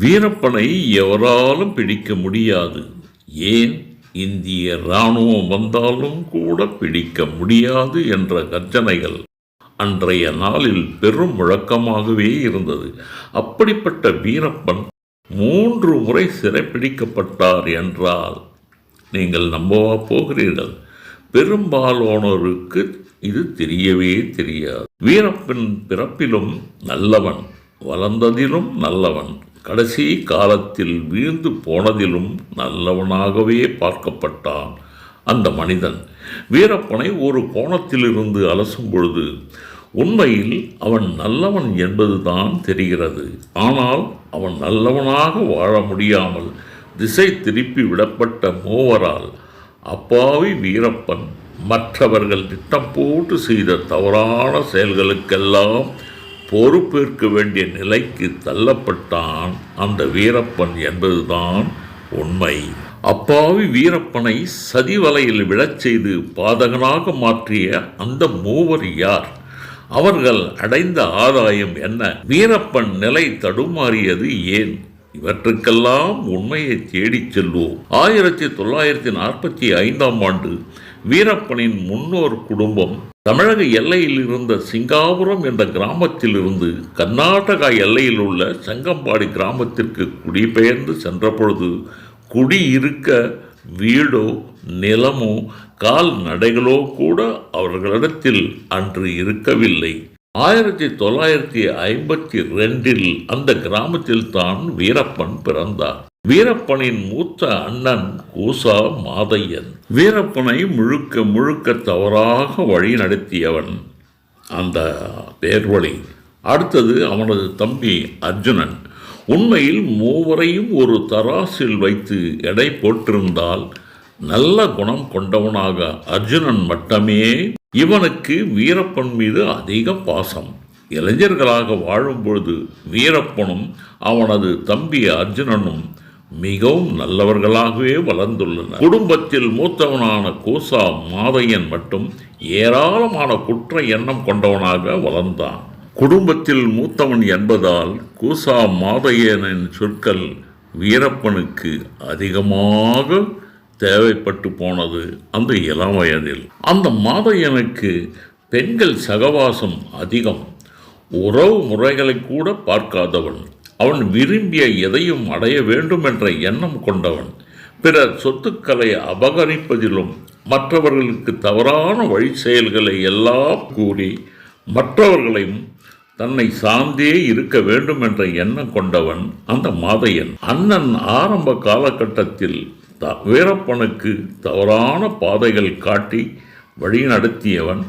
வீரப்பனை எவராலும் பிடிக்க முடியாது. ஏன் இந்திய இராணுவம் வந்தாலும் கூட பிடிக்க முடியாது என்ற கர்ஜனைகள் அன்றைய நாளில் பெரும் முழக்கமாகவே இருந்தது. அப்படிப்பட்ட வீரப்பன் 3 முறை சிறைப்பிடிக்கப்பட்டார் என்றால் நீங்கள் நம்பவா போகிறீர்கள்? பெரும்பாலானோருக்கு இது தெரியவே தெரியாது. வீரப்பன் பிறப்பிலும் நல்லவன், வளர்ந்ததிலும் நல்லவன், கடைசி காலத்தில் வீழ்ந்து போனதிலும் நல்லவனாகவே பார்க்கப்பட்டான் அந்த மனிதன். வீரப்பனை ஒரு கோணத்திலிருந்து அலசும் பொழுது உண்மையில் அவன் நல்லவன் என்பதுதான் தெரிகிறது. ஆனால் அவன் நல்லவனாக வாழ முடியாமல் திசை திருப்பி விடப்பட்ட மூவரால் அப்பாவி வீரப்பன் மற்றவர்கள் திட்டம் போட்டு செய்த தவறான செயல்களுக்கெல்லாம் பொறுப்பேற்க வேண்டிய நிலைக்கு தள்ளப்பட்டான் அந்த வீரப்பன் என்பதுதான் உண்மை. அப்பாவி வீரப்பனை சதிவலையில் விழச் செய்து பாதகனாக மாற்றிய அந்த மூவர் யார்? அவர்கள் அடைந்த ஆதாயம் என்ன? வீரப்பன் நிலை தடுமாறியது ஏன்? இவற்றுக்கெல்லாம் உண்மையை தேடிச் செல்வோம். 1945ஆம் ஆண்டு வீரப்பனின் முன்னோர் குடும்பம் தமிழக எல்லையில் இருந்த சிங்காபுரம் என்ற கிராமத்திலிருந்து கர்நாடகா எல்லையில் உள்ள சங்கம்பாடி கிராமத்திற்கு குடிபெயர்ந்து சென்றபொழுது குடியிருக்க வீடோ நிலமோ கால்நடைகளோ கூட அவர்களிடத்தில் அன்று இருக்கவில்லை. 1952 அந்த கிராமத்தில் தான் வீரப்பன் பிறந்தார். வீரப்பனின் மூத்த அண்ணன் கூசா மாதையன் வீரப்பனை முழுக்க முழுக்க தவறாக வழி நடத்தியவன் அந்த பேர்வழி. அடுத்தது அவனது தம்பி அர்ஜுனன். உண்மையில் மூவரையும் ஒரு தராசில் வைத்து எடை போட்டிருந்தால் நல்ல குணம் கொண்டவனாக அர்ஜுனன் மட்டுமே. இவனுக்கு வீரப்பன் மீது அதிக பாசம். இளைஞர்களாக வாழும்பொழுது வீரப்பனும் அவனது தம்பி அர்ஜுனனும் மிகவும் நல்லவர்களாகவே வளர்ந்துள்ளனர். குடும்பத்தில் மூத்தவனான கூசா மாதையன் மட்டும் ஏராளமான குற்ற எண்ணம் கொண்டவனாக வளர்ந்தான். குடும்பத்தில் மூத்தவன் என்பதால் கூசா மாதையனின் சொற்கள் வீரப்பனுக்கு அதிகமாக தேவைப்பட்டு போனது அந்த இளம் வயதில். அந்த மாதையனுக்கு பெண்கள் சகவாசம் அதிகம். உறவு முறைகளை கூட பார்க்காதவன். அவன் விரும்பிய எதையும் அடைய வேண்டும் என்ற எண்ணம் கொண்டவன். பிறர் சொத்துக்களை அபகரிப்பதிலும் மற்றவர்களுக்கு தவறான வழி செயல்களை எல்லாம் கூறி மற்றவர்களையும் தன்னை சார்ந்தே இருக்க வேண்டும் என்ற எண்ணம் கொண்டவன் அந்த மாதையன். அண்ணன் ஆரம்ப காலகட்டத்தில் வீரப்பனுக்கு தவறான பாதைகள் காட்டி வழி நடத்தியவன்.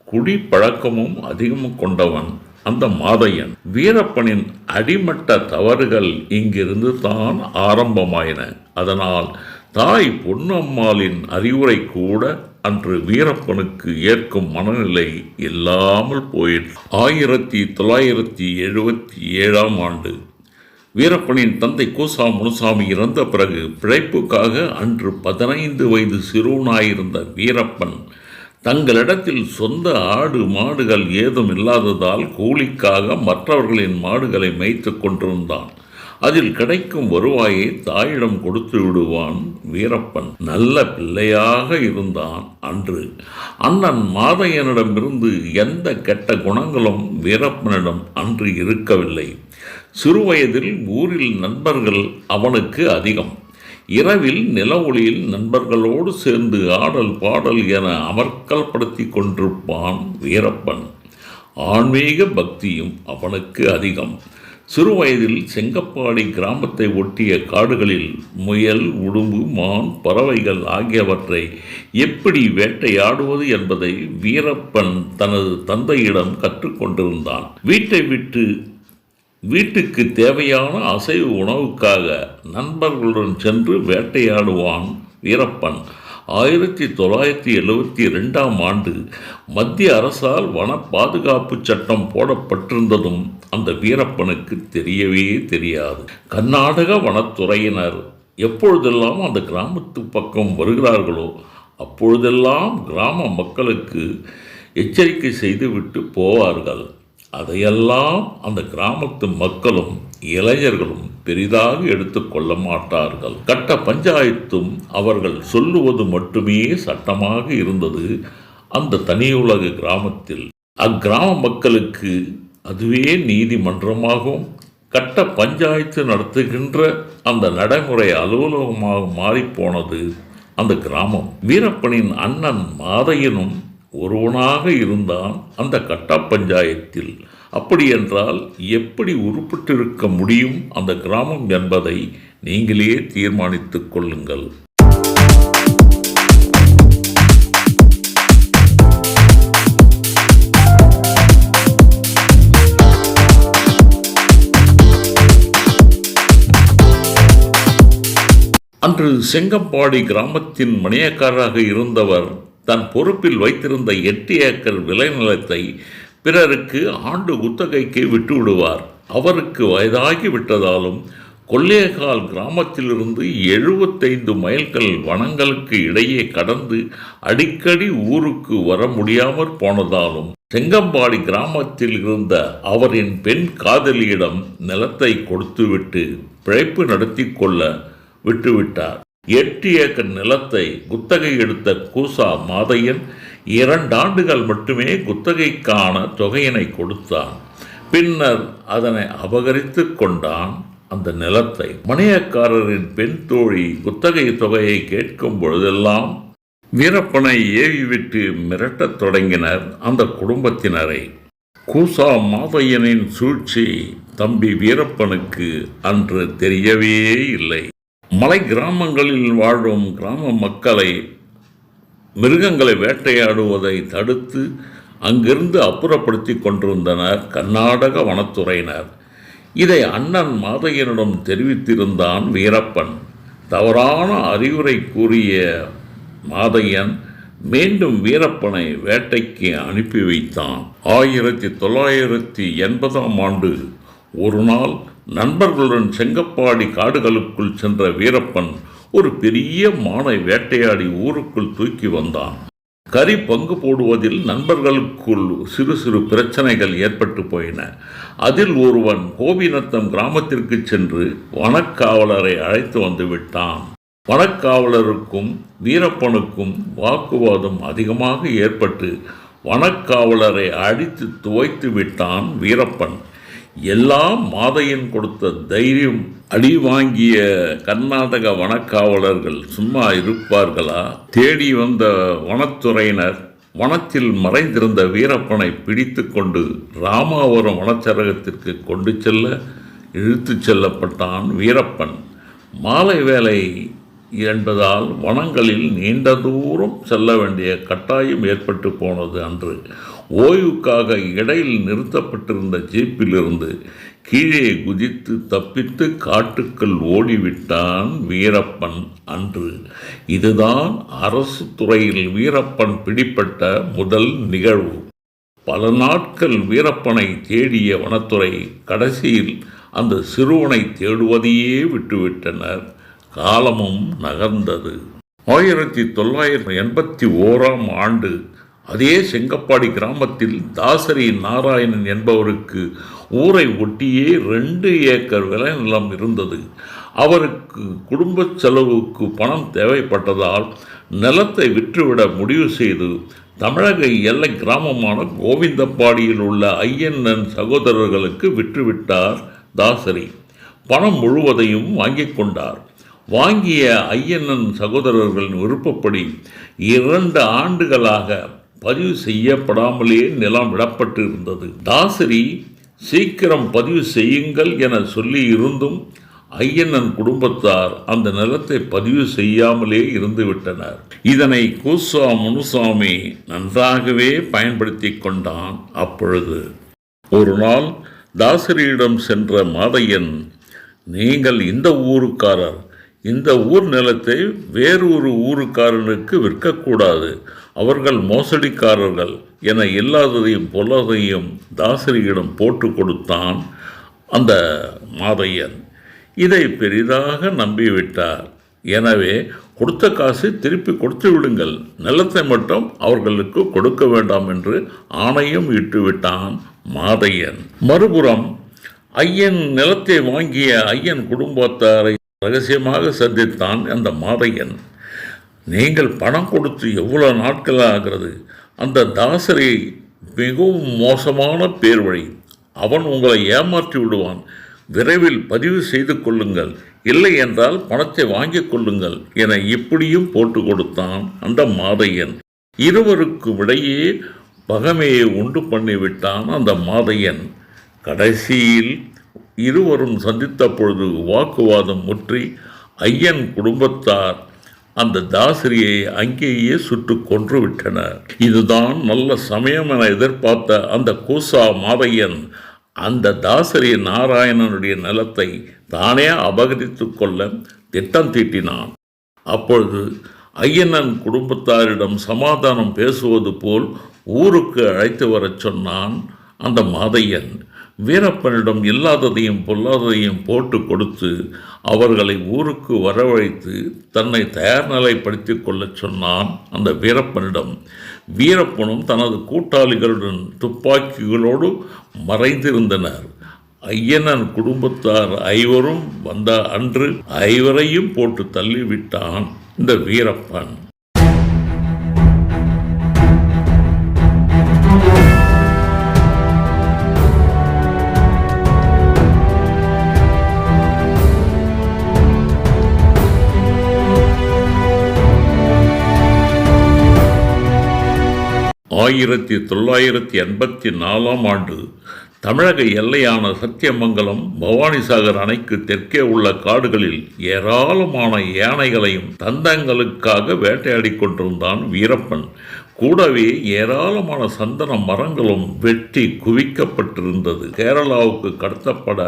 குடி பழக்கமும் அதிகமும் கொண்டவன் அந்த மாதையன். வீரப்பனின் அடிமட்ட தவறுகள் இங்கிருந்து தான் ஆரம்பமாயின. அதனால் தாய் பொன்னம்மாளின் அறிவுரை கூட அன்று வீரப்பனுக்கு ஏற்கும் மனநிலை இல்லாமல் போயிற்று. 1977ஆம் ஆண்டு வீரப்பனின் தந்தை கூசா முனுசாமி இறந்த பிறகு பிழைப்புக்காக அன்று 15 வயது சிறுவனாயிருந்த வீரப்பன் தங்களிடத்தில் சொந்த ஆடு மாடுகள் ஏதும் இல்லாததால் கூலிக்காக மற்றவர்களின் மாடுகளை மேய்த்து கொண்டிருந்தான். அதில் கிடைக்கும் வருவாயை தாயிடம் கொடுத்து விடுவான் வீரப்பன். நல்ல பிள்ளையாக இருந்தான். அன்று அண்ணன் மாதையனிடமிருந்து எந்த கெட்ட குணங்களும் வீரப்பனிடம் அன்று இருக்கவில்லை. சிறுவயதில் ஊரில் நண்பர்கள் அவனுக்கு அதிகம். இரவில் நில ஒளியில் நண்பர்களோடு சேர்ந்து ஆடல் பாடல் என அமர்க்கல்படுத்தி கொண்டிருப்பான் வீரப்பன். ஆன்மீக பக்தியும் அவனுக்கு அதிகம். சிறுவயதில் செங்கப்பாடி கிராமத்தை ஒட்டிய காடுகளில் முயல், உடும்பு, மான், பறவைகள் ஆகியவற்றை எப்படி வேட்டையாடுவது என்பதை வீரப்பன் தனது தந்தையிடம் கற்றுக்கொண்டிருந்தான். வீட்டை விட்டு வீட்டுக்கு தேவையான அசைவ உணவுக்காக நண்பர்களுடன் சென்று வேட்டையாடுவான் வீரப்பன். 1972ஆம் ஆண்டு மத்திய அரசால் வன பாதுகாப்பு சட்டம் போடப்பட்டிருந்ததும் அந்த வீரப்பனுக்கு தெரியவே தெரியாது. கர்நாடக வனத்துறையினர் எப்பொழுதெல்லாம் அந்த கிராமத்து பக்கம் வருகிறார்களோ அப்பொழுதெல்லாம் கிராம மக்களுக்கு எச்சரிக்கை செய்துவிட்டு போவார்கள். அதையெல்லாம் அந்த கிராமத்து மக்களும் இளைஞர்களும் பெரிதாக எடுத்துக்கொள்ள மாட்டார்கள். கட்ட பஞ்சாயத்தும் அவர்கள் சொல்லுவது மட்டுமே சட்டமாக இருந்தது அந்த தனியுலக கிராமத்தில். அக்கிராம மக்களுக்கு அதுவே நீதிமன்றமாகவும் கட்ட பஞ்சாயத்து நடத்துகின்ற அந்த நடைமுறை அலுவலகமாக மாறிப்போனது அந்த கிராமம். வீரப்பனின் அண்ணன் மாதையனும் ஒருவனாக இருந்தான் அந்த கட்ட பஞ்சாயத்தில். அப்படி என்றால் எப்படி உருப்பட்டிருக்க முடியும் அந்த கிராமம் என்பதை நீங்களே தீர்மானித்துக் கொள்ளுங்கள். அன்று செங்கப்பாடி கிராமத்தின் மணியக்காரராக இருந்தவர் தன் பொறுப்பில் வைத்திருந்த 8 ஏக்கர் விளைநிலத்தை பிறருக்கு ஆண்டு குத்தகைக்கு விட்டுவிடுவார். அவருக்கு வயதாகி விட்டதாலும் கொல்லேகால் கிராமத்திலிருந்து 75 மைல்கள் வனங்களுக்கு இடையே கடந்து அடிக்கடி ஊருக்கு வர முடியாமற் போனதாலும் செங்கம்பாடி கிராமத்தில் இருந்த அவரின் பெண் காதலியிடம் நிலத்தை கொடுத்துவிட்டு பிழைப்பு நடத்தி கொள்ள விட்டுவிட்டார். 8 ஏக்கர் நிலத்தை குத்தகை எடுத்த கூசா மாதையன் 2 ஆண்டுகள் மட்டுமே குத்தகைக்கான தொகையினை கொடுத்தான். பின்னர் அதனை அபகரித்து கொண்டான். அந்த நிலத்தை மணியக்காரரின் பெண் தோழி குத்தகை தொகையை கேட்கும் பொழுதெல்லாம் வீரப்பனை ஏவிவிட்டு மிரட்டத் தொடங்கினர் அந்த குடும்பத்தினரை. கூசா மாதையனின் சூழ்ச்சி தம்பி வீரப்பனுக்கு அன்று தெரியவே இல்லை. மலை கிராமங்களில் வாழும் கிராம மக்களை மிருகங்களை வேட்டையாடுவதை தடுத்து அங்கிருந்து அப்புறப்படுத்தி கொண்டிருந்தனர் கர்நாடக வனத்துறையினர். இதை அண்ணன் மாதையனிடம் தெரிவித்திருந்தான் வீரப்பன். தவறான அறிவுரை கூறிய மாதையன் மீண்டும் வீரப்பனை வேட்டைக்கு அனுப்பி வைத்தான். 1980ஆம் ஆண்டு ஒரு நாள் நண்பர்களுடன் செங்கப்பாடி காடுகளுக்குள் சென்ற வீரப்பன் ஒரு பெரிய மானை வேட்டையாடி ஊருக்குள் தூக்கி வந்தான். கறி பங்கு போடுவதில் நண்பர்களுக்குள் சிறு சிறு பிரச்சனைகள் ஏற்பட்டு போயின. அதில் ஒருவன் கோபிநத்தம் கிராமத்திற்கு சென்று வனக்காவலரை அழைத்து வந்து விட்டான். வனக்காவலருக்கும் வீரப்பனுக்கும் வாக்குவாதம் அதிகமாக ஏற்பட்டு வனக்காவலரை அடித்து துவைத்து விட்டான் வீரப்பன். எல்லாம் மாதையன் கொடுத்த தைரியம். அடி வாங்கிய கர்நாடக வனக்காவலர்கள் சும்மா இருப்பார்களா? தேடி வந்த வனத்துறையினர் வனத்தில் மறைந்திருந்த வீரப்பனை பிடித்து கொண்டு ராமாவரம் வனச்சரகத்திற்கு கொண்டு செல்ல இழுத்து செல்லப்பட்டான் வீரப்பன். மாலை வேலை என்பதால் வனங்களில் நீண்ட தூரம் செல்ல வேண்டிய கட்டாயம் ஏற்பட்டு போனது. அன்று ஓய்வுக்காக இடையில் நிறுத்தப்பட்டிருந்த ஜீப்பிலிருந்து கீழே குதித்து தப்பித்து காட்டுக்குள் ஓடிவிட்டான் வீரப்பன் அன்று. இதுதான் அரசு துறையில் வீரப்பன் பிடிப்பட்ட முதல் நிகழ்வு. பல நாட்கள் வீரப்பனை தேடிய வனத்துறை கடைசியில் அந்த சிறுவனை தேடுவதையே விட்டுவிட்டனர். காலமும் நகர்ந்தது. 1981ஆம் ஆண்டு அதே செங்கப்பாடி கிராமத்தில் தாசரி நாராயணன் என்பவருக்கு ஊரை ஒட்டியே 2 ஏக்கர் விளைநிலம் இருந்தது. அவருக்கு குடும்ப செலவுக்கு பணம் தேவைப்பட்டதால் நிலத்தை விற்றுவிட முடிவு செய்து தமிழக எல்லை கிராமமான கோவிந்தப்பாடியில் உள்ள ஐயன்னன் சகோதரர்களுக்கு விற்றுவிட்டார் தாசரி. பணம் முழுவதையும் வாங்கிக் கொண்டார். வாங்கிய ஐயன்னன் சகோதரர்களின் விருப்பப்படி 2 ஆண்டுகளாக பதிவு செய்யப்படாமலே நிலம் விடப்பட்டு இருந்தது. தாசரி சீக்கிரம் பதிவு செய்யுங்கள் என சொல்லி இருந்தும் ஐயன்னன் குடும்பத்தார் அந்த நிலத்தை பதிவு செய்யாமலே இருந்து விட்டனர். இதனை கூசா முனுசாமி நன்றாகவே பயன்படுத்தி கொண்டான். அப்பொழுது ஒரு நாள் தாசரியிடம் சென்ற மாதையன், நீங்கள் இந்த ஊருக்காரர், இந்த ஊர் நிலத்தை வேறொரு ஊருக்காரனுக்கு விற்கக்கூடாது, அவர்கள் மோசடிக்காரர்கள் என இல்லாததையும் பொல்லாதையும் தாசரியிடம் போட்டு கொடுத்தான் அந்த மாதையன். இதை பெரிதாக நம்பிவிட்டார். எனவே கொடுத்த காசு திருப்பி கொடுத்து விடுங்கள், நிலத்தை மட்டும் அவர்களுக்கு கொடுக்க வேண்டாம் என்று ஆணையம் இட்டுவிட்டான் மாதையன். மறுபுறம் ஐயன் நிலத்தை வாங்கிய ஐயன் குடும்பத்தாரை ரகசியமாக சந்தித்தான் அந்த மாதையன். நீங்கள் பணம் கொடுத்து எவ்வளோ நாட்கள் ஆகிறது? அந்த தாசரை மிகவும் மோசமான பேர் வழி. அவன் உங்களை ஏமாற்றி விடுவான். விரைவில் பதிவு செய்து கொள்ளுங்கள், இல்லை என்றால் பணத்தை வாங்கிக் கொள்ளுங்கள் என இப்படியும் போட்டு கொடுத்தான் அந்த மாதையன். இருவருக்கும் இடையே பகைமையை உண்டு பண்ணிவிட்டான் அந்த மாதையன். கடைசியில் இருவரும் சந்தித்த பொழுது வாக்குவாதம் முற்றி ஐயன் குடும்பத்தார் அந்த தாசிரியை அங்கேயே சுட்டு கொன்று விட்டனர். இதுதான் நல்ல சமயம் என எதிர்பார்த்த அந்த கூசா மாதையன் அந்த தாசரி நாராயணனுடைய நிலத்தை தானே அபகரித்து கொள்ள திட்டம் தீட்டினான். அப்பொழுது ஐயனன் குடும்பத்தாரிடம் சமாதானம் பேசுவது போல் ஊருக்கு அழைத்து வரச் சொன்னான் அந்த மாதையன். வீரப்பனிடம் இல்லாததையும் பொல்லாததையும் போட்டு கொடுத்து அவர்களை ஊருக்கு வரவழைத்து தன்னை தயார் நிலைப்படுத்தி கொள்ளச் சொன்னான் அந்த வீரப்பனிடம். வீரப்பனும் தனது கூட்டாளிகளுடன் துப்பாக்கிகளோடு மறைந்திருந்தனர். ஐயனன் குடும்பத்தார் ஐவரும் வந்த அன்று ஐவரையும் போட்டு தள்ளிவிட்டான் இந்த வீரப்பன். ஆயிரத்தி 1984 ஆண்டு தமிழக எல்லையான சத்தியமங்கலம் பவானிசாகர் அணைக்கு தெற்கே உள்ள காடுகளில் ஏராளமான யானைகளையும் தந்தங்களுக்காக வேட்டையாடி கொண்டிருந்தான் வீரப்பன். கூடவே ஏராளமான சந்தன மரங்களும் வெட்டி குவிக்கப்பட்டிருந்தது. கேரளாவுக்கு கடத்தப்பட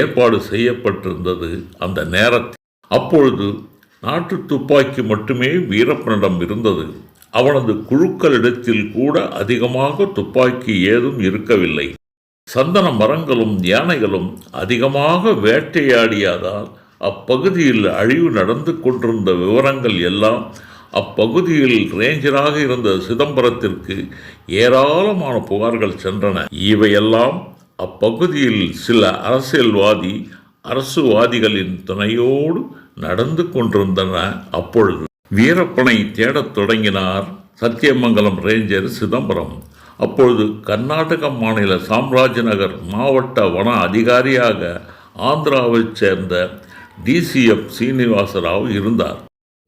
ஏற்பாடு செய்யப்பட்டிருந்தது அந்த நேரத்தில். அப்பொழுது நாட்டு துப்பாக்கி மட்டுமே வீரப்பனிடம் இருந்தது. அவனது குழுக்களிடத்தில் கூட அதிகமாக துப்பாக்கி ஏதும் இருக்கவில்லை. சந்தன மரங்களும் யானைகளும் அதிகமாக வேட்டையாடியதால் அப்பகுதியில் அழிவு நடந்து கொண்டிருந்த விவரங்கள் எல்லாம் அப்பகுதியில் ரேஞ்சராக இருந்த சிதம்பரத்திற்கு ஏராளமான புகார்கள் சென்றன. இவையெல்லாம் அப்பகுதியில் சில அரசுவாதிகளின் துணையோடு நடந்து கொண்டிருந்தன. அப்பொழுது வீரப்பனை தேடத் தொடங்கினார் சத்தியமங்கலம் ரேஞ்சர் சிதம்பரம். அப்பொழுது கர்நாடக மாநில சாம்ராஜ்நகர் மாவட்ட வன அதிகாரியாக ஆந்திராவைச் சேர்ந்த டிசிஎஃப் சீனிவாசராவ் இருந்தார்.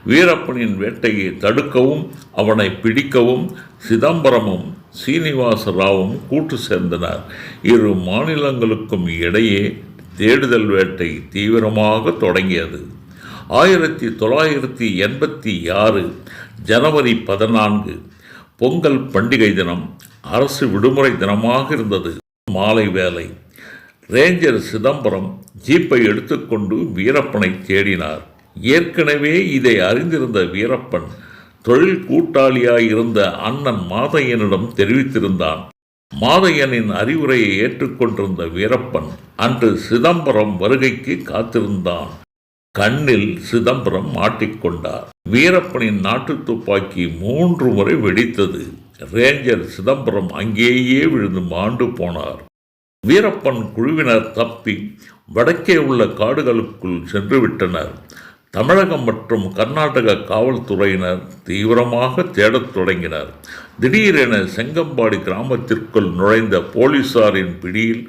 வீரப்பனின் வேட்டையை தடுக்கவும் அவனை பிடிக்கவும் சிதம்பரமும் சீனிவாசராவும் கூட்டு சேர்ந்தனர். இரு மாநிலங்களுக்கும் இடையே தேடுதல் வேட்டை தீவிரமாக தொடங்கியது. 1986 ஜனவரி 14 பொங்கல் பண்டிகை தினம், அரசு விடுமுறை தினமாக இருந்தது. மாலை வேலை. ரேஞ்சர் சிதம்பரம் ஜீப்பை எடுத்துக்கொண்டு வீரப்பனை தேடினார். ஏற்கனவே இதை அறிந்திருந்த வீரப்பன் தொழில் கூட்டாளியாயிருந்த அண்ணன் மாதையனிடம் தெரிவித்திருந்தான். மாதையனின் அறிவுரையை ஏற்றுக்கொண்டிருந்த வீரப்பன் அன்று சிதம்பரம் வருகைக்கு காத்திருந்தான். கண்ணில் சிதம்பரம் மாட்டிக்கொண்டார். வீரப்பனின் நாட்டு துப்பாக்கி 3 முறை வெடித்தது. ரேஞ்சர் சிதம்பரம் அங்கேயே விழுந்து மாண்டு போனார். வீரப்பன் குழுவினர் தப்பி வடக்கே உள்ள காடுகளுக்குள் சென்று விட்டனர். தமிழகம் மற்றும் கர்நாடக காவல்துறையினர் தீவிரமாக தேடத் தொடங்கினர். திடீரென செங்கம்பாடி கிராமத்திற்குள் நுழைந்த போலீசாரின் பிடியில்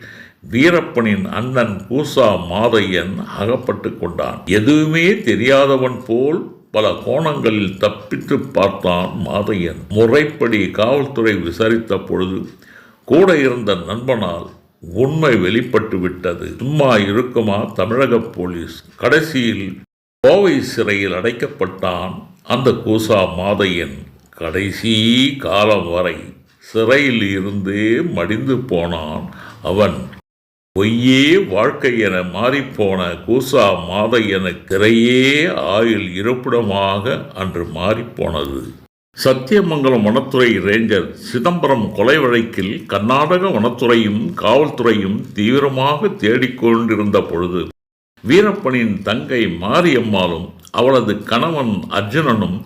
வீரப்பனின் அண்ணன் கூசா மாதையன் அகப்பட்டு கொண்டான். எதுவுமே தெரியாதவன் போல் பல கோணங்களில் தப்பித்து பார்த்தான் மாதையன். முறைப்படி காவல்துறை விசாரித்த பொழுது கூட இருந்த நண்பனால் உண்மை வெளிப்பட்டு விட்டது. சும்மா இருக்குமா தமிழக போலீஸ்? கடைசியில் கோவை சிறையில் அடைக்கப்பட்டான் அந்த கூசா மாதையன். கடைசி காலம் வரை சிறையில் இருந்தே மடிந்து போனான் அவன். பொய்யே வாழ்க்கை என மாறிப்போன கூசா மாதையன திரையே ஆயுள் இருப்பிடமாக அன்று மாறிப்போனது. சத்தியமங்கலம் வனத்துறை ரேஞ்சர் சிதம்பரம் கொலை வழக்கில் கர்நாடக வனத்துறையும் காவல்துறையும் தீவிரமாக தேடிக்கொண்டிருந்த பொழுது வீரப்பனின் தங்கை மாரியம்மாளும் அவளது கணவன் அர்ஜுனனும்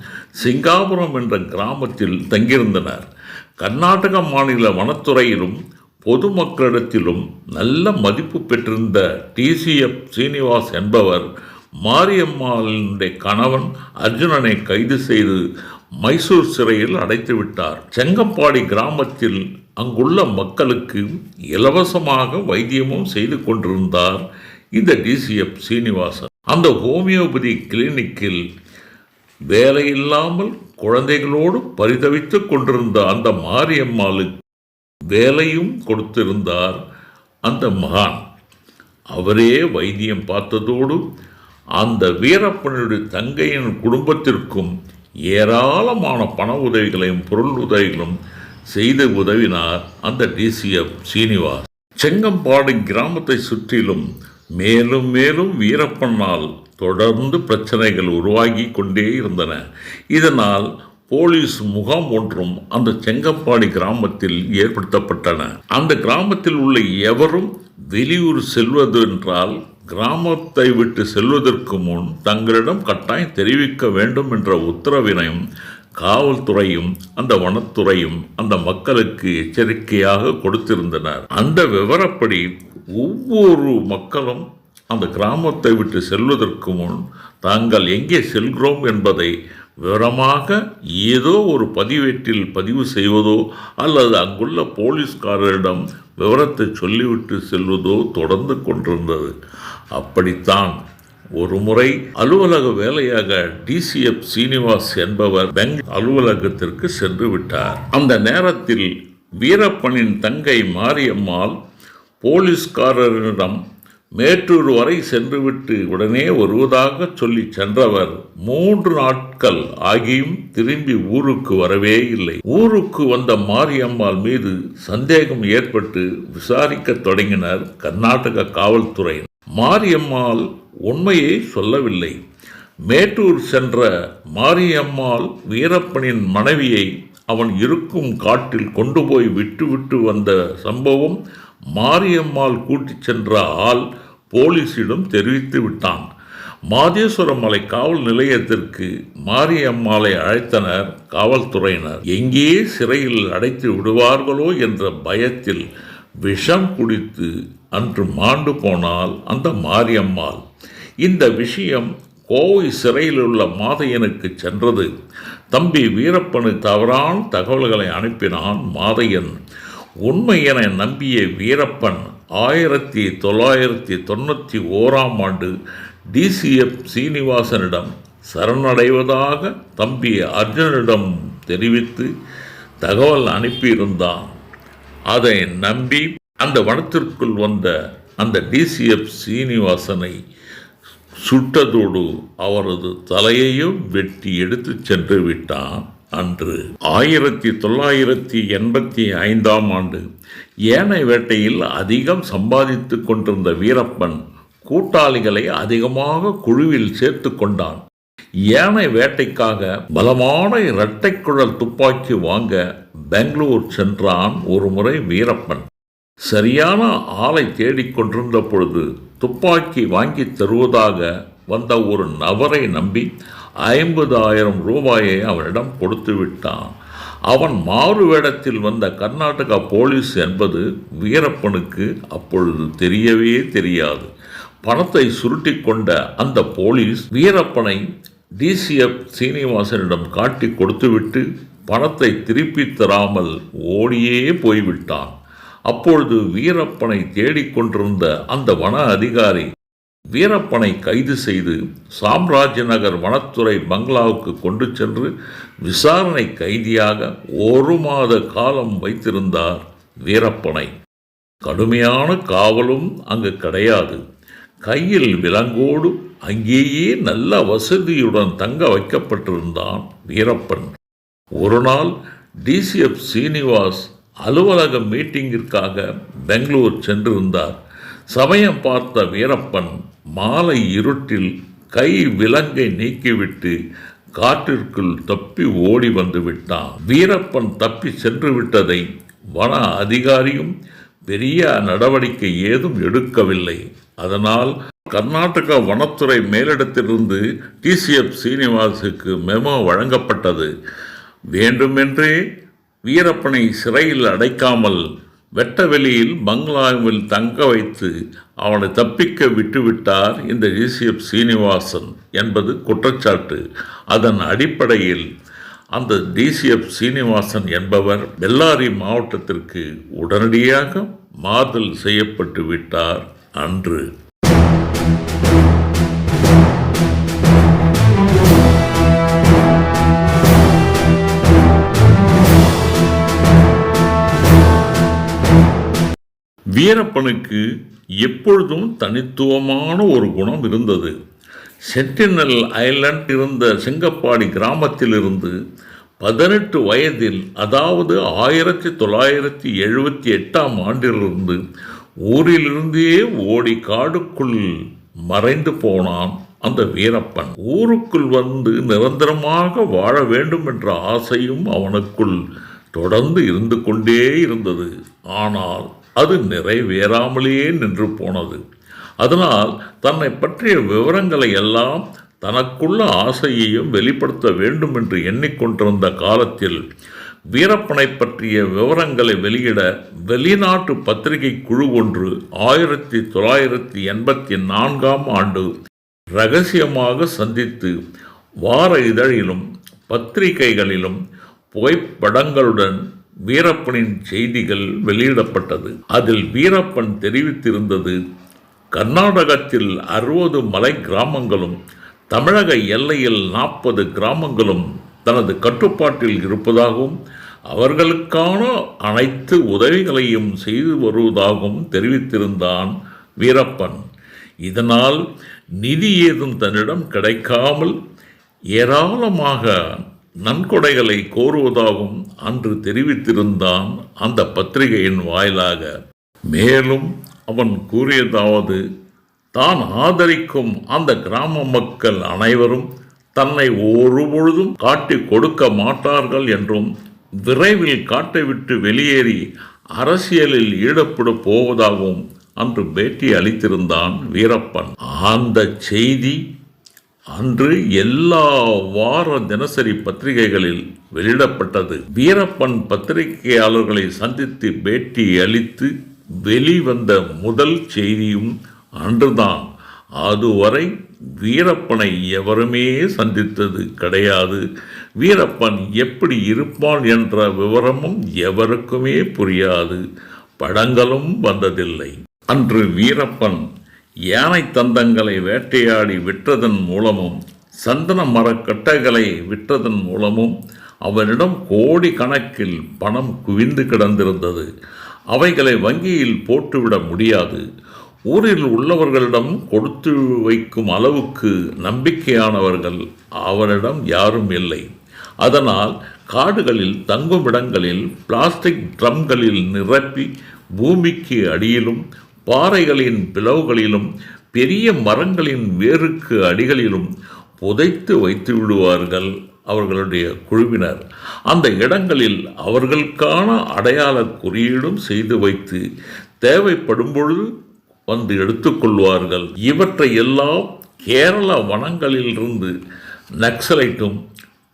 சிங்காபுரம் என்ற கிராமத்தில் தங்கியிருந்தனர். கர்நாடக மாநில வனத்துறையிலும் பொதுமக்களிடத்திலும் நல்ல மதிப்பு பெற்றிருந்த டிசிஎஃப் சீனிவாஸ் என்பவர் மாரியம்மாளினுடைய கணவன் அர்ஜுனனை கைது செய்து மைசூர் சிறையில் அடைத்து விட்டார். செங்கப்பாடி கிராமத்தில் அங்குள்ள மக்களுக்கு இலவசமாக வைத்தியமும் செய்து கொண்டிருந்தார் இந்த டிசிஎஃப் சீனிவாசன். அந்த ஹோமியோபதி கிளினிக்கில் வேலையில்லாமல் குழந்தைகளோடு பரிதவித்துக் கொண்டிருந்த அந்த மாரியம்மாளுக்கு வேலையும் கொடுத்திருந்தார் அந்த மகான். அவரே வைத்தியம் பார்த்ததோடு அந்த வீரப்பனுடைய தங்கையின் குடும்பத்திற்கும் ஏராளமான பண உதவிகளையும் பொருள் உதவிகளும் செய்து உதவினார் அந்த டிசிஎஃப் சீனிவாஸ். செங்கம்பாடு கிராமத்தை சுற்றிலும் மேலும் மேலும் வீரப்பனால் தொடர்ந்து பிரச்சனைகள் உருவாகி கொண்டே இருந்தன. இதனால் போலீஸ் முகாம் ஒன்றும் அந்த செங்கப்பாடி கிராமத்தில் ஏற்படுத்தப்பட்டன. அந்த கிராமத்தில் உள்ள எவரும் வெளியூர் செல்வது என்றால் கிராமத்தை விட்டு செல்வதற்கு முன் தங்களிடம் கட்டாயம் தெரிவிக்க வேண்டும் என்ற உத்தரவினையும் காவல்துறையும் அந்த வனத்துறையும் அந்த மக்களுக்கு எச்சரிக்கையாக கொடுத்திருந்தனர். அந்த விவரப்படி ஒவ்வொரு மக்களும் அந்த கிராமத்தை விட்டு செல்வதற்கு முன் தாங்கள் எங்கே செல்கிறோம் என்பதை விவரமாக ஏதோ ஒரு பதிவேட்டில் பதிவு செய்வதோ அல்லது அங்குள்ள போலீஸ்காரரிடம் விவரத்தை சொல்லிவிட்டு செல்வதோ தொடர்ந்து கொண்டிருந்தது. அப்படித்தான் ஒரு முறை அலுவலக வேலையாக டிசிஎஃப் சீனிவாஸ் என்பவர் பெங்களூர் அலுவலகத்திற்கு சென்று விட்டார். அந்த நேரத்தில் வீரப்பனின் தங்கை மாரியம்மாள் போலீஸ்காரரிடம் மேட்டூர் வரை சென்றுவிட்டு உடனே வருவதாக சொல்லி சென்றவர் 3 நாட்கள் ஆகியும் திரும்பி ஊருக்கு வரவே இல்லை. ஊருக்கு வந்த மாரியம்மாள் மீது சந்தேகம் ஏற்பட்டு விசாரிக்க தொடங்கினர் கர்நாடக காவல்துறை. மாரியம்மாள் உண்மையை சொல்லவில்லை. மேட்டூர் சென்ற மாரியம்மாள் வீரப்பனின் மனைவியை அவன் இருக்கும் காட்டில் கொண்டு போய் விட்டு வந்த சம்பவம் மாரியம்மாள் கூட்டிச் சென்ற ஆள் போலீசிடம் தெரிவித்து விட்டான். மாதேஸ்வரமலை காவல் நிலையத்திற்கு மாரியம்மாளை அழைத்தனர் காவல்துறையினர். எங்கே சிறையில் அடைத்து விடுவார்களோ என்ற பயத்தில் விஷம் குடித்து அன்று மாண்டு போனால் அந்த மாரியம்மாள். இந்த விஷயம் கோவை சிறையில் உள்ள மாதையனுக்கு சென்றது. தம்பி வீரப்பனு தவறான தகவல்களை அனுப்பினான் மாதையன். உண்மை என நம்பிய வீரப்பன் 1991 டிசிஎஃப் சீனிவாசனிடம் சரணடைவதாக தம்பி அர்ஜுனிடம் தெரிவித்து தகவல் அனுப்பியிருந்தான். அதை நம்பி அந்த வனத்திற்குள் வந்த அந்த டிசிஎஃப் சீனிவாசனை சுட்டதோடு அவரது தலையையும் வெட்டி எடுத்து சென்று விட்டான். அன்று 1985 யானை வேட்டையில் அதிகம் சம்பாதித்து கொண்டிருந்த வீரப்பன் கூட்டாளிகளை அதிகமாக குழுவில் சேர்த்து கொண்டான். யானை வேட்டைக்காக பலமான இரட்டை குழல் துப்பாக்கி வாங்க பெங்களூர் சென்றான் ஒரு முறை வீரப்பன். சரியான ஆளை தேடிக்கொண்டிருந்த பொழுது துப்பாக்கி வாங்கி தருவதாக வந்த ஒரு நபரை நம்பி 50,000 ரூபாயை அவனிடம் கொடுத்து விட்டான். அவன் மாறு வேடத்தில் வந்த கர்நாடகா போலீஸ் என்பது வீரப்பனுக்கு அப்பொழுது தெரியவே தெரியாது. பணத்தை சுருட்டி கொண்ட அந்த போலீஸ் வீரப்பனை டிசிஎஃப் சீனிவாசனிடம் காட்டி கொடுத்துவிட்டு பணத்தை திருப்பி தராமல் ஓடியே போய்விட்டான். அப்பொழுது வீரப்பனை தேடிக்கொண்டிருந்த அந்த வன அதிகாரி வீரப்பனை கைது செய்து சாம்ராஜ்ய நகர் வனத்துறை பங்களாவுக்கு கொண்டு சென்று விசாரணை கைதியாக 1 மாத காலம் வைத்திருந்தார் வீரப்பனை. கடுமையான காவலும் அங்கு கிடையாது. கையில் விலங்கோடு அங்கேயே நல்ல வசதியுடன் தங்க வைக்கப்பட்டிருந்தான் வீரப்பன். ஒரு நாள் டிசிஎஃப் சீனிவாஸ் அலுவலக மீட்டிங்கிற்காக பெங்களூர் சென்றிருந்தார். சமயம் பார்த்த வீரப்பன் மாலை இருட்டில் கை விலங்கை நீக்கிவிட்டு காட்டிற்குள் தப்பி ஓடி வந்து விட்டான். வீரப்பன் தப்பி சென்று விட்டதை வன அதிகாரியும் பெரிய நடவடிக்கை ஏதும் எடுக்கவில்லை. அதனால் கர்நாடக வனத்துறை மேலிடத்திலிருந்து டிசிஎஃப் சீனிவாசுக்கு மெமோ வழங்கப்பட்டது. வேண்டுமென்றே வீரப்பனை சிறையில் அடைக்காமல் வெட்டவெளியில் பங்களாவில் தங்க வைத்து அவனை தப்பிக்க விட்டுவிட்டார் இந்த டிசிஎஃப் சீனிவாசன் என்பது குற்றச்சாட்டு. அதன் அடிப்படையில் அந்த டிசிஎஃப் சீனிவாசன் என்பவர் பெல்லாரி மாவட்டத்திற்கு உடனடியாக மாறுதல் செய்யப்பட்டு விட்டார் அன்று. வீரப்பனுக்கு எப்பொழுதும் தனித்துவமான ஒரு குணம் இருந்தது. சென்டினல் ஐலண்ட் இருந்த செங்கப்பாடி கிராமத்திலிருந்து 18 வயதில், அதாவது 1978ஆம் ஆண்டிலிருந்து ஊரிலிருந்தே ஓடி காடுக்குள் மறைந்து போனான் அந்த வீரப்பன். ஊருக்குள் வந்து நிரந்தரமாக வாழ வேண்டும் என்ற ஆசையும் அவனுக்குள் தொடர்ந்து இருந்து கொண்டே இருந்தது. ஆனால் அது நிறைவேறாமலேயே நின்று போனது. அதனால் தன்னை பற்றிய விவரங்களை எல்லாம், தனக்குள்ள ஆசையையும் வெளிப்படுத்த வேண்டும் என்று எண்ணிக்கொண்டிருந்த காலத்தில் வீரப்பனை பற்றிய விவரங்களை வெளியிட வெளிநாட்டு பத்திரிகை குழு ஒன்று 1984ஆம் ஆண்டு இரகசியமாக சந்தித்து வார இதழிலும் பத்திரிகைகளிலும் புகைப்படங்களுடன் வீரப்பனின் செய்திகள் வெளியிடப்பட்டது. அதில் வீரப்பன் தெரிவித்திருந்தது, கர்நாடகத்தில் 60 மலை கிராமங்களும் தமிழக எல்லையில் 40 கிராமங்களும் தனது கட்டுப்பாட்டில் இருப்பதாகவும் அவர்களுக்கான அனைத்து உதவிகளையும் செய்து வருவதாகவும் தெரிவித்திருந்தான் வீரப்பன். இதனால் நிதி ஏதும் தன்னிடம் கிடைக்காமல் ஏராளமாக நன்கொடைகளை கோருவதாகவும் அன்று தெரிவித்திருந்தான் அந்த பத்திரிகையின் வாயிலாக. மேலும் அவன் கூறியதாவது, தான் ஆதரிக்கும் அந்த கிராம மக்கள் அனைவரும் தன்னை ஒருபொழுதும் காட்டி கொடுக்க மாட்டார்கள் என்றும், விரைவில் காட்டை விட்டு வெளியேறி அரசியலில் ஈடுபட போவதாகவும் அன்று பேட்டி அளித்திருந்தான் வீரப்பன். அந்த செய்தி அன்று எல்லா வார தினசரி பத்திரிகைகளில் வெளியிடப்பட்டது. வீரப்பன் பத்திரிகையாளர்களை சந்தித்து பேட்டி அளித்து வெளிவந்த முதல் செய்தியும் அன்றுதான். அதுவரை வீரப்பனை எவருமே சந்தித்தது கிடையாது. வீரப்பன் எப்படி இருப்பான் என்ற விவரமும் எவருக்குமே புரியாது. படங்களும் வந்ததில்லை. அன்று வீரப்பன் யானை தந்தங்களை வேட்டையாடி விற்றதன் மூலமும் சந்தன மரக்கட்டைகளை விற்றதன் மூலமும் அவனிடம் கோடி கணக்கில் பணம் குவிந்து கிடந்திருந்தது. அவைகளை வங்கியில் போட்டுவிட முடியாது. ஊரில் உள்ளவர்களிடம் கொடுத்து வைக்கும் அளவுக்கு நம்பிக்கையானவர்கள் அவனிடம் யாரும் இல்லை. அதனால் காடுகளில் தங்கும் இடங்களில் பிளாஸ்டிக் ட்ரம்களில் நிரப்பி பூமிக்கு அடியிலும் பாறைகளின் பிளவுகளிலும் பெரிய மரங்களின் வேருக்கு அடிகளிலும் புதைத்து வைத்து விடுவார்கள் அவர்களுடைய குழுவினர். அந்த இடங்களில் அவர்களுக்கான அடையாள குறியீடும் செய்து வைத்து தேவைப்படும் பொழுது வந்து எடுத்துக்கொள்வார்கள். இவற்றை எல்லாம் கேரள வனங்களிலிருந்து நக்சலைட்டும்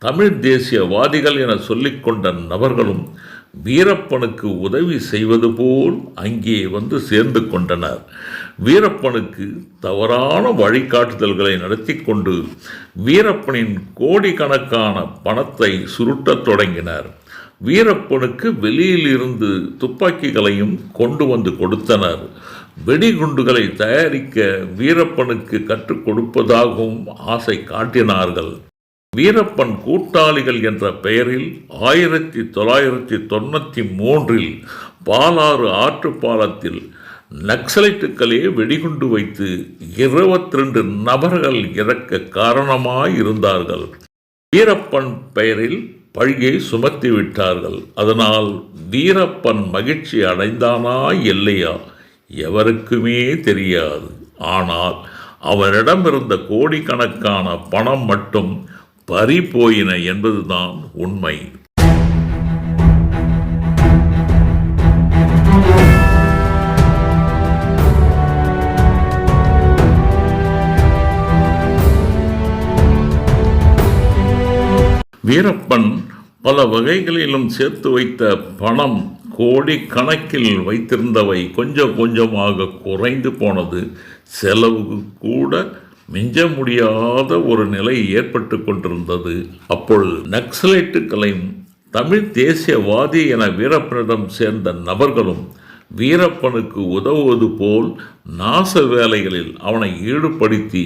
தமிழ் தேசியவாதிகள் என சொல்லிக்கொண்ட நபர்களும் வீரப்பனுக்கு உதவி செய்வது போல் அங்கே வந்து சேர்ந்து கொண்டனர். வீரப்பனுக்கு தவறான வழிகாட்டுதல்களை நடத்தி கொண்டு வீரப்பனின் கோடிக்கணக்கான பணத்தை சுருட்டத் தொடங்கினர். வீரப்பனுக்கு வெளியில் இருந்து துப்பாக்கிகளையும் கொண்டு வந்து கொடுத்தனர். வெடிகுண்டுகளை தயாரிக்க வீரப்பனுக்கு கற்றுக் கொடுப்பதாகவும் ஆசை காட்டினார்கள். வீரப்பன் கூட்டாளிகள் என்ற பெயரில் 1993 பாலாறு ஆற்றுப்பாலத்தில் நக்சலைட்டுகளே வெடிகுண்டு வைத்து 22 நபர்கள் இறக்க காரணமாயிருந்தார்கள். வீரப்பன் பெயரில் பழியை சுமத்தி விட்டார்கள். அதனால் வீரப்பன் மகிழ்ச்சி அடைந்தானா இல்லையா எவருக்குமே தெரியாது. ஆனால் அவரிடமிருந்த கோடிக்கணக்கான பணம் மட்டும் பறி போயின என்பதுதான் உண்மை. வீரப்பன் பல வகைகளிலும் சேர்த்து வைத்த பணம் கோடி கணக்கில் வைத்திருந்தவை கொஞ்சம் கொஞ்சமாக குறைந்து போனது. செலவுக்கு கூட மிஞ்ச முடியாத ஒரு நிலை ஏற்பட்டு கொண்டிருந்தது. அப்பொழுது நக்சலைட்டுகளையும் தமிழ் தேசியவாதி என வீரப்பனிடம் சேர்ந்த நபர்களும் வீரப்பனுக்கு உதவுவது போல் நாச வேலைகளில் அவனை ஈடுபடுத்தி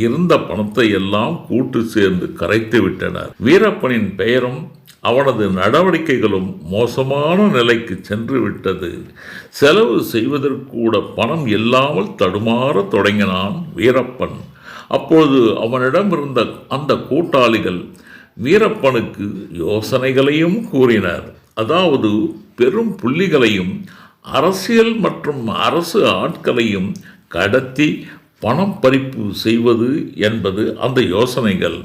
இருந்த பணத்தை எல்லாம் கூட்டு சேர்ந்து கரைத்து விட்டனர். வீரப்பனின் பெயரும் அவனது நடவடிக்கைகளும் மோசமான நிலைக்கு சென்று விட்டது. செலவு செய்வதற்கூட பணம் இல்லாமல் தடுமாற தொடங்கினான் வீரப்பன். அப்பொழுது அவனிடம் இருந்த அந்த கூட்டாளிகள் வீரப்பனுக்கு யோசனைகளையும் கூறினர். அதாவது பெரும் புள்ளிகளையும் அரசியல் மற்றும் அரசு ஆட்களையும் கடத்தி பணம் பறிப்பு செய்வது என்பது அந்த யோசனைகள்.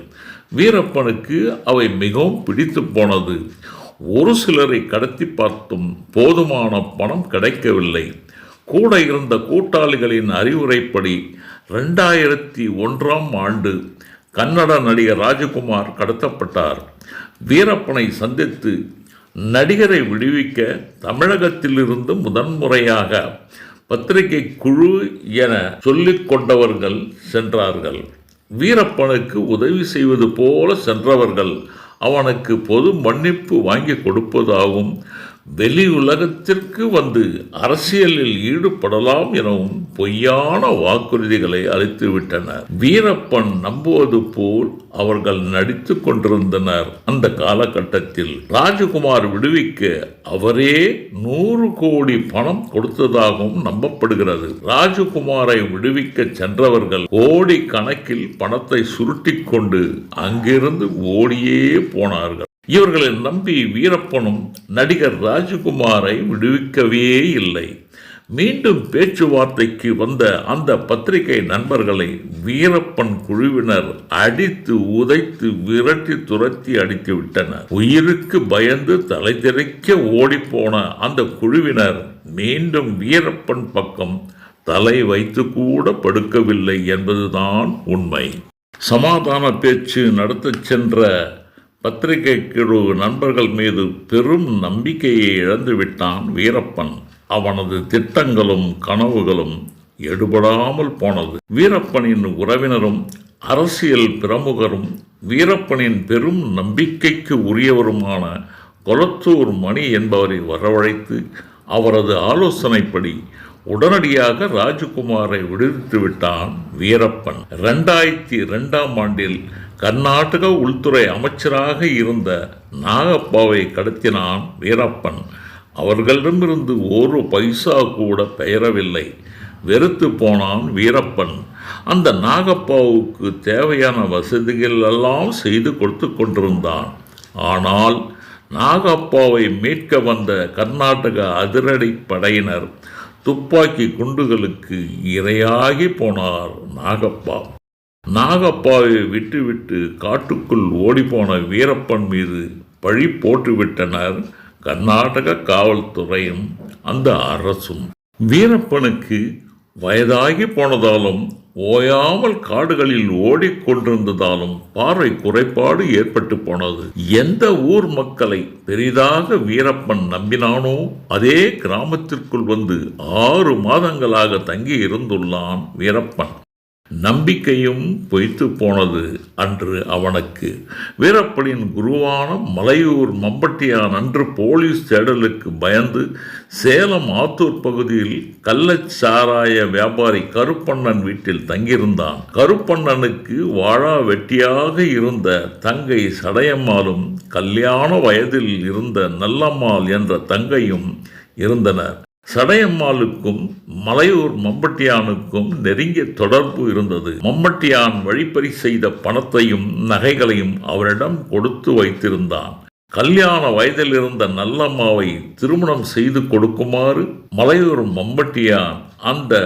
வீரப்பனுக்கு அவை மிகவும் பிடித்து போனது. ஒரு சிலரை கடத்தி பார்த்தும் போதுமான பணம் கிடைக்கவில்லை. கூட இருந்த கூட்டாளிகளின் அறிவுரைப்படி 2001ஆம் ஆண்டு கன்னட நடிகர் ராஜகுமார் கடத்தப்பட்டார். வீரப்பனை சந்தித்து நடிகரை விடுவிக்க தமிழகத்திலிருந்து முதன்முறையாக பத்திரிகை குழு என சொல்லிக் கொண்டவர்கள் சென்றார்கள். வீரப்பனுக்கு உதவி செய்வது போல சென்றவர்கள் அவனுக்கு பொது மன்னிப்பு வாங்கி கொடுப்பதாகவும் வெளி உலகத்திற்கு வந்து அரசியலில் ஈடுபடலாம் எனவும் பொய்யான வாக்குறுதிகளை அளித்து விட்டனர். வீரப்பன் நம்புவது போல் அவர்கள் நடித்து கொண்டிருந்தனர். அந்த காலகட்டத்தில் ராஜகுமார் விடுவிக்க அவரே 100 கோடி பணம் கொடுத்ததாகவும் நம்பப்படுகிறது. ராஜகுமாரை விடுவிக்க சென்றவர்கள் கோடி கணக்கில் பணத்தை சுருட்டி கொண்டு அங்கிருந்து ஓடியே போனார்கள். இவர்களை நம்பி வீரப்பனும் நடிகர் ராஜகுமாரை விடுவிக்கவே இல்லை. மீண்டும் பேச்சுவார்த்தைக்கு வந்த அந்த பத்திரிகை நண்பர்களை வீரப்பன் குழுவினர் அடித்து உதைத்து விரட்டி துரத்தி அடித்து விட்டனர். உயிருக்கு பயந்து தலை தெறிக்க ஓடிப்போன அந்த குழுவினர் மீண்டும் வீரப்பன் பக்கம் தலை வைத்து கூட படுக்கவில்லை என்பதுதான் உண்மை. சமாதான பேச்சு நடத்தச் சென்ற பத்திரிகை குழு நண்பர்கள் மீது பெரும் நம்பிக்கையை இழந்துவிட்டான் வீரப்பன். அவனது திட்டங்களும் கனவுகளும் எடுபடாமல் போனது. வீரப்பனின் உறவினரும் அரசியல் பிரமுகரும் வீரப்பனின் பெரும் நம்பிக்கைக்கு உரியவருமான கொளத்தூர் மணி என்பவரை வரவழைத்து அவரது ஆலோசனைப்படி உடனடியாக ராஜகுமாரை விடுவித்து விட்டான் வீரப்பன். 2002ஆம் ஆண்டில் கர்நாடக உள்துறை அமைச்சராக இருந்த நாகப்பாவை கடத்தினான் வீரப்பன். அவர்களிடமிருந்து ஒரு பைசா கூட பெயரவில்லை. வெறுத்து போனான் வீரப்பன். அந்த நாகப்பாவுக்கு தேவையான வசதிகள் எல்லாம் செய்து கொடுத்து கொண்டிருந்தான். ஆனால் நாகப்பாவை மீட்க வந்த கர்நாடக அதிரடி படையினர் துப்பாக்கி குண்டுகளுக்கு இரையாகி போனார் நாகப்பா. நாகப்பாவை விட்டுவிட்டு காட்டுக்குள் ஓடிப்போன வீரப்பன் மீது பழி போட்டுவிட்டனர் கர்நாடக காவல்துறையும் அந்த அரசும். வீரப்பனுக்கு வயதாகி போனதாலும் ஓயாமல் காடுகளில் ஓடிக்கொண்டிருந்ததாலும் பார்வை குறைபாடு ஏற்பட்டு போனது. எந்த ஊர் மக்களை பெரிதாக வீரப்பன் நம்பினானோ அதே கிராமத்திற்குள் வந்து 6 மாதங்களாக தங்கி இருந்துள்ளான் வீரப்பன். நம்பிக்கையும் பொய்த்து போனது அன்று அவனுக்கு. வீரப்பனின் குருவான மலையூர் மம்பட்டியான் அன்று போலீஸ் தேடலுக்கு பயந்து சேலம் ஆத்தூர் பகுதியில் கள்ளச்சாராய வியாபாரி கருப்பண்ணன் வீட்டில் தங்கியிருந்தான். கருப்பண்ணனுக்கு வாழா வெட்டியாக இருந்த தங்கை சடையம்மாளும் கல்யாண வயதில் இருந்த நல்லம்மாள் என்ற தங்கையும் இருந்தனர். சடையம்மாளுக்கும் மலையூர் மம்பட்டியானுக்கும் நெருங்கிய தொடர்பு இருந்தது. மம்பட்டியான் வழிப்பறி செய்த பணத்தையும் நகைகளையும் அவரிடம் கொடுத்து வைத்திருந்தான். கல்யாண வயதில் இருந்த நல்லம்மாவை திருமணம் செய்து கொடுக்குமாறு மலையூர் மம்பட்டியான் அந்த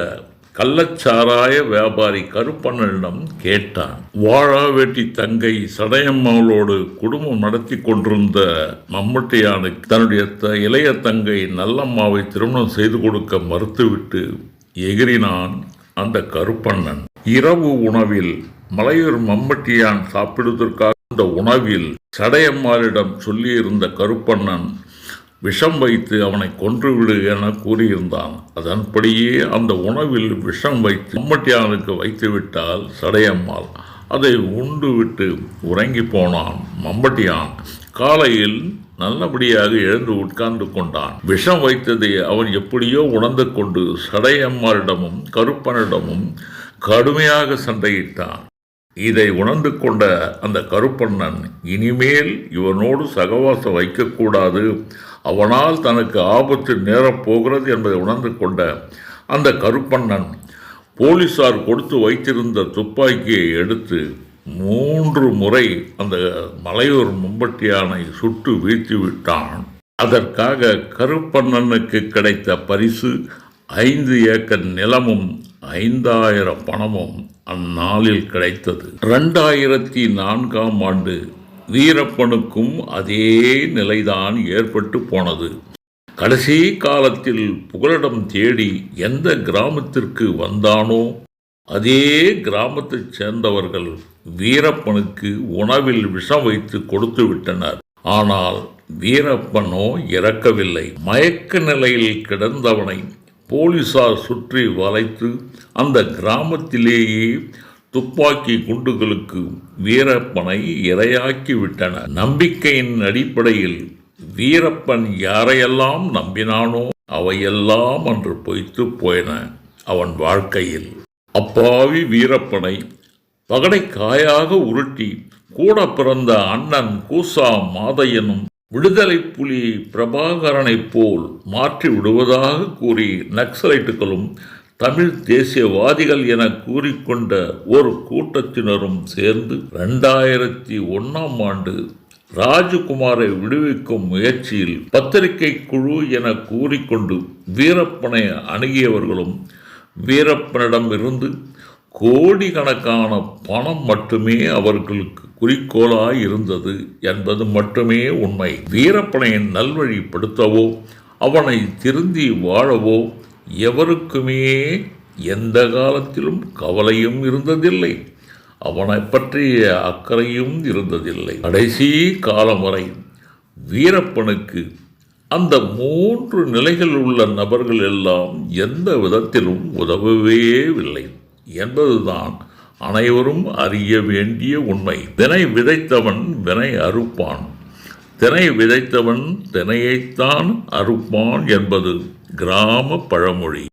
கள்ளச்சாராய வியாபாரி கருப்பண்ணனிடம் கேட்டான். வாழாவேட்டி தங்கை சடையம்மாளோடு குடும்பம் நடத்தி கொண்டிருந்த மம்பட்டியானுக்கு தன்னுடைய இளைய தங்கை நல்லம்மாவை திருமணம் செய்து கொடுக்க மறுத்துவிட்டு எகிரினான் அந்த கருப்பண்ணன். இரவு உணவில் மலையூர் மம்பட்டியான் சாப்பிடுவதற்காக அந்த உணவில் சடையம்மாளிடம் சொல்லியிருந்த கருப்பண்ணன் விஷம் வைத்து அவனை கொன்றுவிடு என கூறியிருந்தான். அதன்படியே அந்த உணவில் விஷம் வைத்து மம்பட்டியானுக்கு வைத்துவிட்டால் சடையம்மாள் அதை உண்டு விட்டு உறங்கி போனான். மம்பட்டியான் காலையில் நல்லபடியாக எழுந்து உட்கார்ந்து கொண்டான். விஷம் வைத்ததை அவன் எப்படியோ உணர்ந்து கொண்டு சடையம்மாளிடமும் கருப்பனிடமும் கடுமையாக சண்டையிட்டான். இதை உணர்ந்து கொண்ட அந்த கருப்பண்ணன் இனிமேல் இவனோடு சகவாசம் வைக்கக்கூடாது, அவனால் தனக்கு ஆபத்து நேரப்போகிறது என்பதை உணர்ந்து கொண்ட அந்த கருப்பண்ணன் போலீசார் கொடுத்து வைத்திருந்த துப்பாக்கியை எடுத்து 3 முறை அந்த மலையூர் மம்பட்டியானை சுட்டு வீழ்த்தி விட்டான். அதற்காக கருப்பண்ணனுக்கு கிடைத்த பரிசு 5 ஏக்கர் நிலமும் 5000 பணமும் அந்நாளில் கிடைத்தது. 2004ஆம் ஆண்டு வீரப்பனுக்கும் அதே நிலைதான் ஏற்பட்டு போனது. கடைசி காலத்தில் புகலிடம் தேடி எந்த கிராமத்திற்கு வந்தானோ அதே கிராமத்தைச் சேர்ந்தவர்கள் வீரப்பனுக்கு உணவில் விஷம் வைத்து கொடுத்து விட்டனர். ஆனால் வீரப்பனோ இறக்கவில்லை. மயக்க நிலையில் கிடந்தவனை போலீசார் சுற்றி வளைத்து அந்த கிராமத்திலேயே துப்பாக்கி குண்டுகளுக்கு வீரப்பனை இரையாக்கி விட்டனர். நம்பிக்கையின் அடிப்படையில் வீரப்பன் யாரையெல்லாம் நம்பினானோ அவையெல்லாம் அன்று பொய்த்து போயின அவன் வாழ்க்கையில். அப்பாவி வீரப்பனை பகடைக்காயாக உருட்டி கூட பிறந்த அண்ணன் கூசா மாதையனும் விடுதலை புலி பிரபாகரனைப் போல் மாற்றி விடுவதாக கூறி நக்சலைட்டுகளும் தமிழ் தேசியவாதிகள் என கூறிக்கொண்ட ஒரு கூட்டத்தினரும் சேர்ந்து 2001ஆம் ஆண்டு ராஜகுமாரை விடுவிக்கும் முயற்சியில் பத்திரிகை குழு என கூறிக்கொண்டு வீரப்பனை அணுகியவர்களும் வீரப்பனிடம் இருந்து கோடிக்கணக்கான பணம் மட்டுமே அவர்களுக்கு குறிக்கோளாய் இருந்தது என்பது மட்டுமே உண்மை. வீரப்பனை நல்வழிப்படுத்தவோ அவனை திருந்தி வாழவோ எவருக்குமே எந்த காலத்திலும் கவலையும் இருந்ததில்லை, அவனை பற்றிய அக்கறையும் இருந்ததில்லை. கடைசி காலம் வரை வீரப்பனுக்கு அந்த 3 நிலைகள் உள்ள நபர்கள் எல்லாம் எந்த விதத்திலும் உதவவே இல்லை என்பதுதான் அனைவரும் அறிய வேண்டிய உண்மை. தினை விதைத்தவன் வினை அறுப்பான், தினை விதைத்தவன் தினையைத்தான் அறுப்பான் என்பது கிராம பழமொழி.